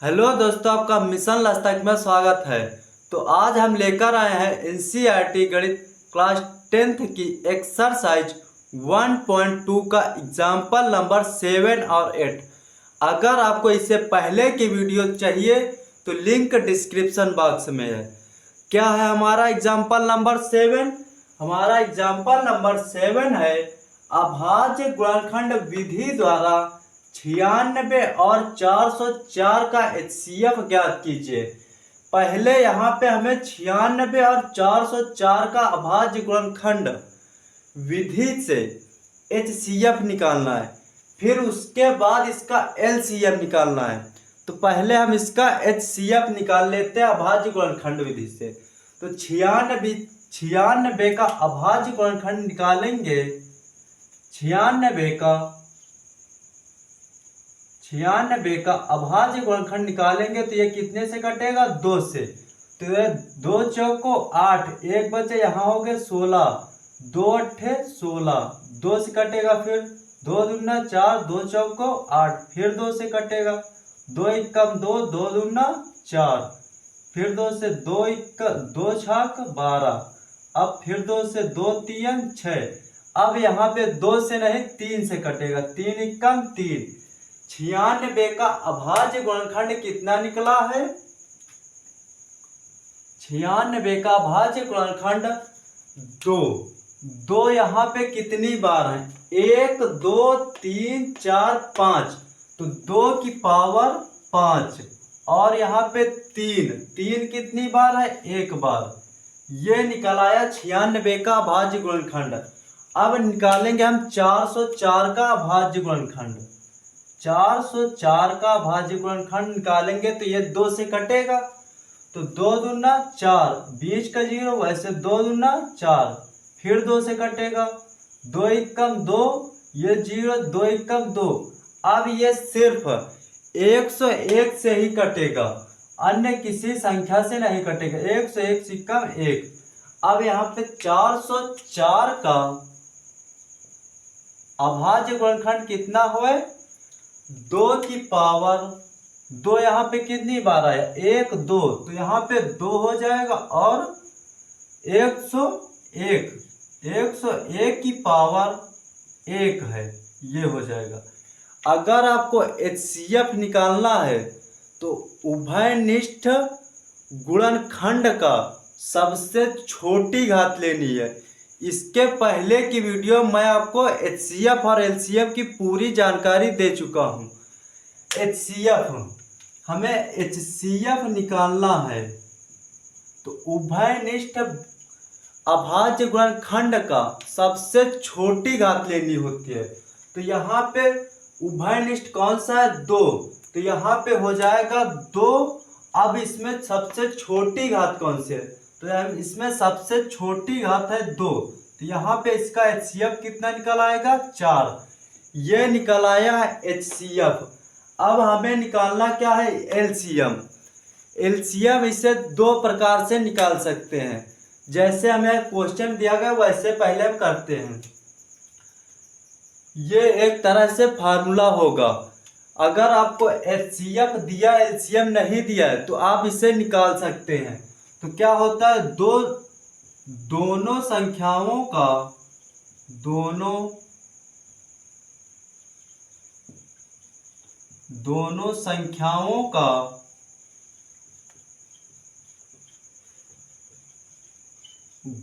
Hello दोस्तों, आपका mission lunch तक में स्वागत है। तो आज हम लेकर आए हैं एनसीईआरटी गणित क्लास 10th की एक्सरसाइज 1.2 का एग्जाम्पल नंबर 7 और 8। अगर आपको इससे पहले की वीडियो चाहिए तो लिंक डिस्क्रिप्शन बॉक्स में है। क्या है हमारा एग्जाम्पल नंबर 7? हमारा एग्जाम्पल नंबर 7 है अभाज्य गुणनखंड विधि द्वारा 96 और 404 का एचसीएफ ज्ञात कीजिए। पहले यहाँ पे हमें 96 और 404 का अभाज्य गुणनखंड विधि से एचसीएफ निकालना है, फिर उसके बाद इसका एलसीएम निकालना है। तो पहले हम इसका एचसीएफ निकाल लेते हैं अभाज्य गुणनखंड विधि से। तो 96 का अभाज्य गुणनखंड निकालेंगे। 96 का अभाज्य गुणनखंड निकालेंगे तो ये कितने से कटेगा? 2 से। तो ये 2 चौको 8, एक बचे यहाँ हो गए 16, 2 अट्ठे 16, 2 से कटेगा, फिर 2 दूना 4, 2 चौको 8, फिर 2 से कटेगा, 2 एकम 2, 2 दूना 4, फिर 2 से 2 छाक 12, अब फिर 2 से 2 तीन 6। अब यहाँ पे 2 से नहीं 3 से कटेगा, 3 एकम 3। 96 का अभाज्य गुणनखंड कितना निकला है? 96 का अभाज्य गुणनखंड 2। 2 यहाँ पे कितनी बार है? 1 2 3 4 5, तो 2 की पावर 5। और यहाँ पे 3 कितनी बार है? 1 बार। ये निकल आया 96 का अभाज्य गुणनखंड। अब निकालेंगे हम 404 का अभाज्य गुणनखंड। 404 का अभाज्य गुणनखंड निकालेंगे तो ये 2 से कटेगा, तो 2 दूना 4, बीच का 0, वैसे 2 दूना 4, फिर 2 से कटेगा, 2 एकम 2, ये 0, 2 एकम 2। अब ये सिर्फ 101 से ही कटेगा, अन्य किसी संख्या से नहीं कटेगा। 101 से कम 1। अब यहाँ पे 404 का अभाज्य गुणनखंड कितना हुआ? 2 की पावर 2 यहाँ पे कितनी बार आया? 1 2, तो यहाँ पे 2 हो जाएगा और 101 की पावर 1 है, ये हो जाएगा। अगर आपको एचसीएफ निकालना है तो उभयनिष्ठ गुणनखंड का सबसे छोटी घात लेनी है। इसके पहले की वीडियो मैं आपको एचसीएफ और एलसीएफ की पूरी जानकारी दे चुका हूँ। हमें एचसीएफ निकालना है तो उभयनिष्ठ अभाज्य गुणनखंड का सबसे छोटी घात लेनी होती है। तो यहाँ पे उभयनिष्ठ कौन सा है? 2, तो यहाँ पे हो जाएगा 2। अब इसमें सबसे छोटी घात कौन सी है? तो इसमें सबसे छोटी घात है 2, तो यहाँ पे इसका एचसीएफ कितना निकल आएगा? 4। ये निकल आया है एचसीएफ। अब हमें निकालना क्या है? एलसीएम। एलसीएम इसे 2 प्रकार से निकाल सकते हैं, जैसे हमें क्वेश्चन दिया गया वैसे पहले हम करते हैं। ये एक तरह से फार्मूला होगा। अगर आपको एचसीएफ दिया, एलसीएम नहीं दिया है, तो आप इसे निकाल सकते हैं। तो क्या होता है? दोनों संख्याओं का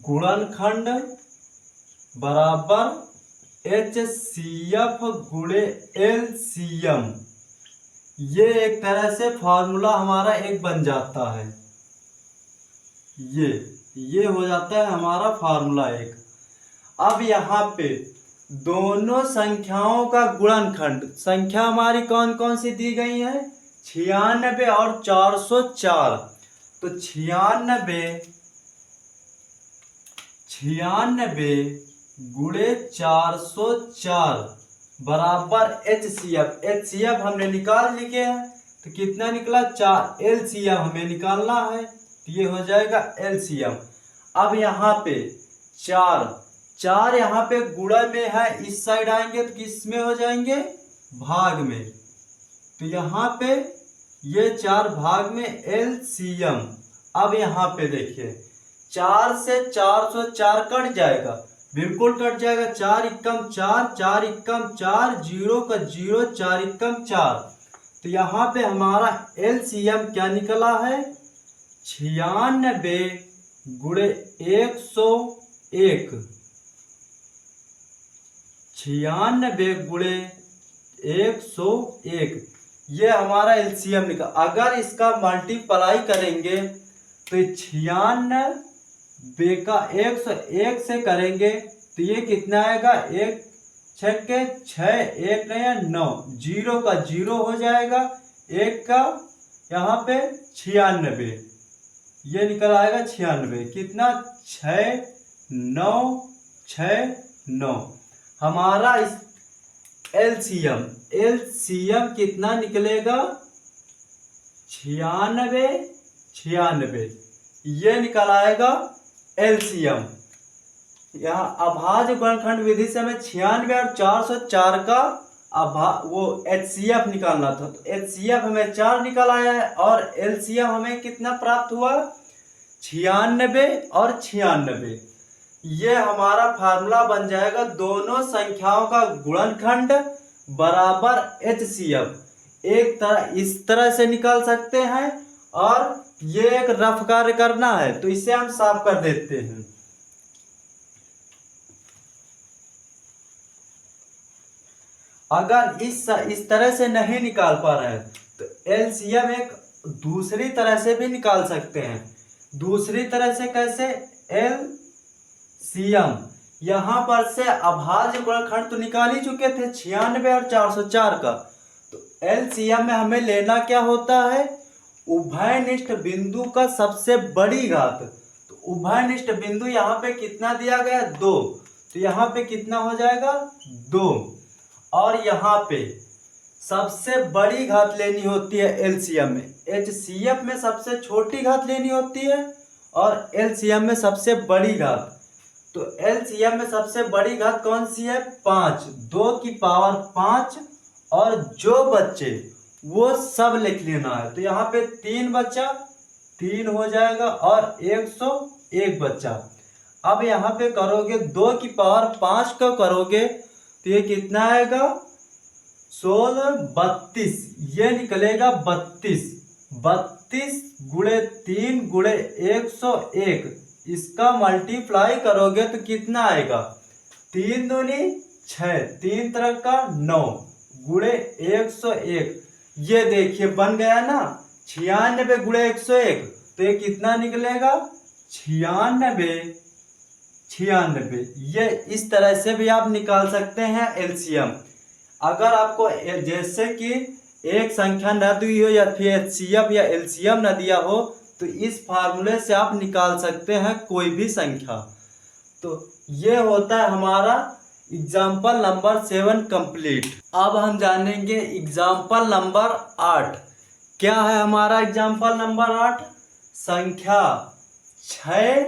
गुणनखंड बराबर एचसीएफ गुणे एलसीएम। ये एक तरह से फॉर्मूला हमारा एक बन जाता है। ये हो जाता है हमारा फार्मूला एक। अब यहाँ पे दोनों संख्याओं का गुणनखंड, संख्या हमारी कौन कौन सी दी गई है? 96 और 404। तो 96 गुणे 404 बराबर एचसीएफ हमने निकाल लिए हैं, तो कितना निकला? 4। एलसीएम हमें निकालना है, तो ये हो जाएगा एलसीएम। अब यहाँ पे 4 यहाँ पे गुणा में है, इस साइड आएंगे तो किस में हो जाएंगे? भाग में। तो यहाँ पे ये 4 भाग में एलसीएम। अब यहाँ पे देखिए 4 से 404 कट जाएगा, बिल्कुल कट जाएगा। 4 इक्कम 4, 4 इक्कम 4, 0 का 0, 4 इक्कम 4। तो यहाँ पे हमारा एलसीएम क्या निकला है? 96 गुणे 101। 96 गुणे 101, ये हमारा एलसीएम निकला। अगर इसका मल्टीप्लाई करेंगे तो 96 का 101 से करेंगे तो ये कितना आएगा? 1 छक्के 6, 1 नया 9, 0 का 0 हो जाएगा, 1 का यहाँ पे 96, ये निकल आएगा 96। कितना? 6 9 6 9। हमारा इस एलसीएम कितना निकलेगा? 96 96, ये निकल आएगा एलसीएम। यहाँ अभाज्य गुणनखंड विधि से हमें 96 और 404 का एचसीएफ निकालना था। तो एचसीएफ हमें 4 निकल आया है और एलसीएम हमें कितना प्राप्त हुआ? 96 और 96। ये हमारा फार्मूला बन जाएगा दोनों संख्याओं का गुणनखंड बराबर एचसीएफ। एक तरह इस तरह से निकाल सकते हैं और ये एक रफ कार्य करना है तो इसे हम साफ कर देते हैं। अगर इस तरह से नहीं निकाल पा रहे हैं तो एलसीएम एक दूसरी तरह से भी निकाल सकते हैं। दूसरी तरह से कैसे? एलसीएम यहाँ पर से अभाज्य गुणनखंड तो निकाल ही चुके थे 96 और 404 का। तो एलसीएम में हमें लेना क्या होता है? उभयनिष्ठ बिंदु का सबसे बड़ी घात। तो उभयनिष्ठ बिंदु यहाँ पे कितना दिया गया? 2। तो यहाँ पे कितना हो जाएगा? 2। और यहाँ पे सबसे बड़ी घात लेनी होती है एलसीएम में। एचसीएफ में सबसे छोटी घात लेनी होती है और एलसीएम में सबसे बड़ी घात। तो एलसीएम में सबसे बड़ी घात कौन सी है? 5, 2 की पावर 5। और जो बच्चे वो सब लिख लेना है। तो यहाँ पे 3 बच्चा, 3 हो जाएगा और 101 बच्चा। अब यहाँ पे करोगे 2 की पावर 5 का करोगे तो ये कितना आएगा? 16 32, ये निकलेगा 32। 32 गुणे 3 गुणे 101, इसका मल्टीप्लाई करोगे तो कितना आएगा? 3 दूनी 6, 3 तरह का 9 गुणे 101। ये देखिए बन गया ना 96 गुणे 101। तो ये कितना निकलेगा? 96 96। ये इस तरह से भी आप निकाल सकते हैं एलसीएम। अगर आपको जैसे कि एक संख्या न दी हो या फिर एचसीएफ या एलसीएम न दिया हो तो इस फार्मूले से आप निकाल सकते हैं कोई भी संख्या। तो ये होता है हमारा एग्जाम्पल नंबर 7 कंप्लीट। अब हम जानेंगे एग्जाम्पल नंबर 8। क्या है हमारा एग्जाम्पल नंबर 8? संख्या 6,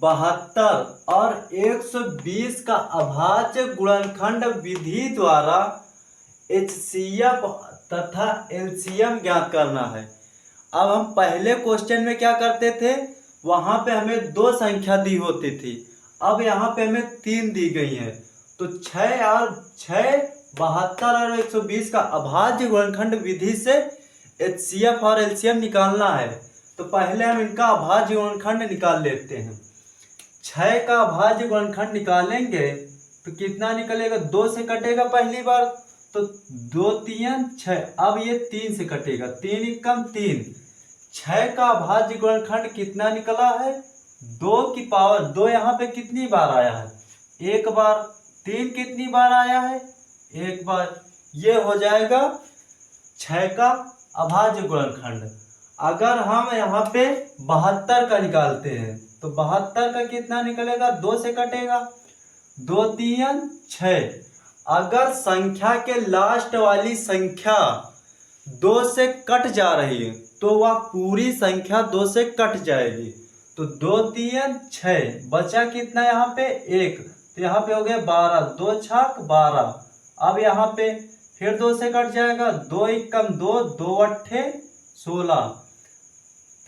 72 और 120 का अभाज्य गुणनखंड विधि द्वारा एचसीएफ तथा एलसीएम ज्ञात करना है। अब हम पहले क्वेश्चन में क्या करते थे? वहां पे हमें 2 संख्या दी होती थी, अब यहाँ पे हमें 3 दी गई है। तो 6, 72 और 120 का अभाज्य गुणनखंड विधि से एचसीएफ और एलसीएम निकालना है। तो पहले हम इनका अभाज्य गुणनखंड निकाल लेते हैं। 6 का अभाज्य गुणनखंड निकालेंगे तो कितना निकलेगा? 2 से कटेगा पहली बार, तो 2 3 6। अब ये 3 से कटेगा, 3 एकम 3। 6 का अभाज्य गुणनखंड कितना निकला है? 2 की पावर 2 यहाँ पे कितनी बार आया है? 1 बार। 3 कितनी बार आया है? 1 बार। ये हो जाएगा 6 का अभाज्य गुणनखंड। अगर हम यहाँ पे 72 का निकालते हैं तो 72 का कितना निकलेगा? 2 से कटेगा, 2 3 6। अगर संख्या के लास्ट वाली संख्या 2 से कट जा रही है तो वह पूरी संख्या 2 से कट जाएगी। तो 2 3 6, बचा कितना यहाँ पे? 1। तो यहाँ पे हो गया 12, 2 छक 12। अब यहाँ पे फिर 2 से कट जाएगा, 2 एकम 2, 2 अट्ठे 16,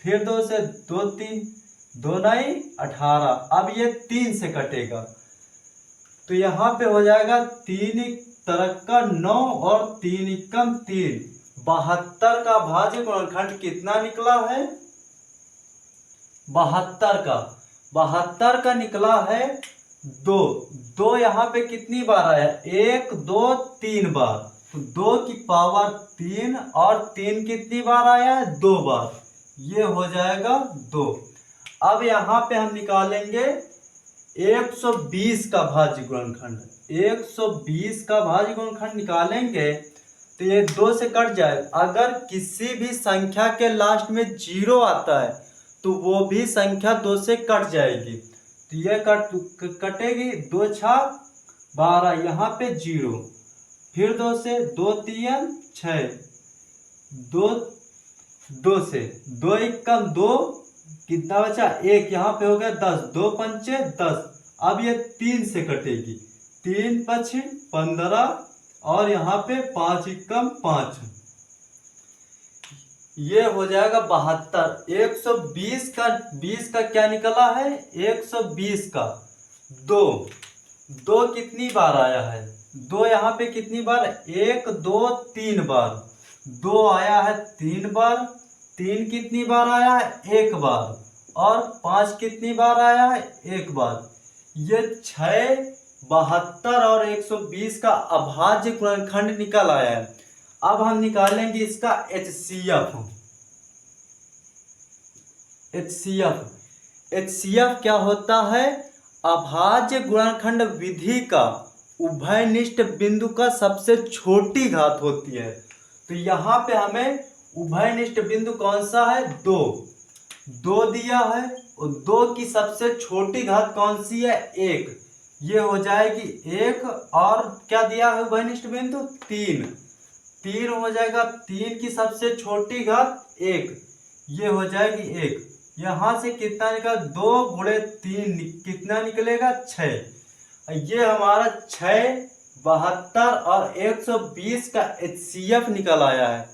फिर 2 से 2 3, 2 9 18। अब ये 3 से कटेगा तो यहाँ पे हो जाएगा 3 तरक्का 9 और 3 एकम 3। 72 का भाज्य गुणनखंड कितना निकला है? 72 का निकला है 2। 2 यहाँ पे कितनी बार आया? 1 2 3 बार, तो 2 की पावर 3 और 3 कितनी बार आया है? 2 बार। ये हो जाएगा 2। अब यहाँ पे हम निकालेंगे 120 का भाज्य गुणनखंड। 120 का भाज्य गुणनखंड निकालेंगे तो ये 2 से कट जाए। अगर किसी भी संख्या के लास्ट में 0 आता है तो वो भी संख्या 2 से कट जाएगी। तो ये कटेगी 2 6 12, यहाँ पे 0, फिर 2 से 2 3 6, 2 से 2 एकम 2, कितना बचा? 1, यहाँ पे हो गया 10, 2 पंचे 10। अब ये 3 से कटेगी, 3 5 15 और यहाँ पे 5 एकम 5, ये हो जाएगा 72। 120 का 20 का क्या निकला है? 120 का 2 कितनी बार आया है? 2 यहाँ पे कितनी बार? 1 2 3 बार। 2 आया है 3 बार, 3 कितनी बार आया है? 1 बार, और 5 कितनी बार आया है? 1 बार। ये 6, 72 और 120 का अभाज्य गुणनखंड निकल आया है। अब हम निकालेंगे इसका HCF क्या होता है? अभाज्य गुणनखंड विधि का उभयनिष्ठ बिंदु का सबसे छोटी घात होती है। तो यहाँ पे हमें उभयनिष्ठ बिंदु कौन सा है? 2 दिया है, और 2 की सबसे छोटी घात कौन सी है? 1। ये हो जाएगी 1, और क्या दिया है उभयनिष्ठ बिंदु? 3 हो जाएगा। 3 की सबसे छोटी घात 1, ये हो जाएगी 1। यहाँ से कितना निकला? 2 गुणे 3 कितना निकलेगा? 6। ये हमारा 6, 72 और 120 का HCF निकल आया है।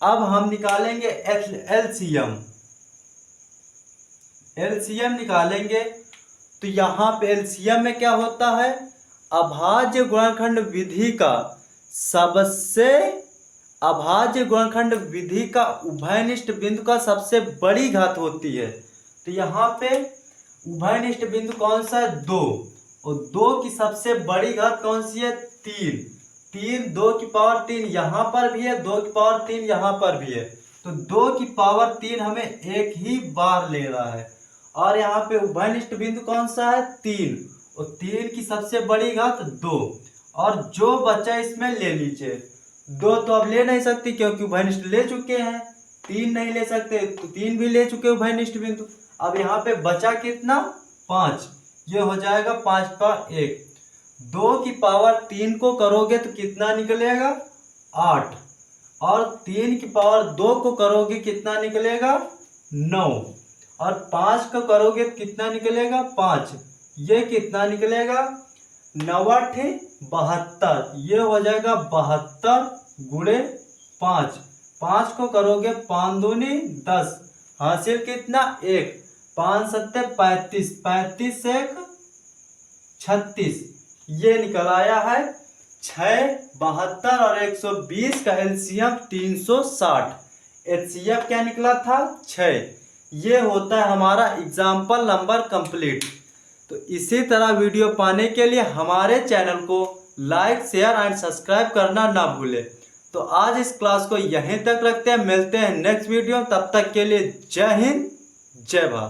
अब हम निकालेंगे LCM निकालेंगे। तो यहाँ पे LCM में क्या होता है? अभाज्य गुणनखंड विधि का अभाज्य गुणनखंड विधि का उभयनिष्ठ बिंदु का सबसे बड़ी घात होती है। तो यहाँ पे उभयनिष्ठ बिंदु कौन सा है? 2, और 2 की सबसे बड़ी घात कौन सी है? 3। 2 की पावर 3 यहाँ पर भी है, 2 की पावर 3 यहाँ पर भी है, तो 2 की पावर 3 हमें एक ही बार ले रहा है। और यहाँ पे उभयनिष्ठ बिंदु कौन सा है? 3, और 3 की सबसे बड़ी घात 2, और जो बचा इसमें ले लीजिए। 2 तो अब ले नहीं सकती क्योंकि उभयनिष्ठ ले चुके हैं, 3 नहीं ले सकते तो 3 भी ले चुके उभयनिष्ठ बिंदु। अब यहाँ पे बचा कितना? 5। ये हो जाएगा 5 पर 1। 2 की पावर 3 को करोगे तो कितना निकलेगा? 8, और 3 की पावर 2 को करोगे कितना निकलेगा? 9, और 5 को करोगे तो कितना निकलेगा? 5। ये कितना निकलेगा? 9 8 72, ये हो जाएगा 72 गुणे 5। 5 को करोगे 5 दूनी 10, हासिल कितना? 1। 5 7 35, 35 1 36, ये निकल आया है 6, 72 और 120 का LCM 360। HCF क्या निकला था? 6। ये होता है हमारा एग्जाम्पल नंबर कंप्लीट। तो इसी तरह वीडियो पाने के लिए हमारे चैनल को लाइक शेयर एंड सब्सक्राइब करना ना भूलें। तो आज इस क्लास को यहीं तक रखते हैं, मिलते हैं नेक्स्ट वीडियो। तब तक के लिए जय हिंद, जय भारत।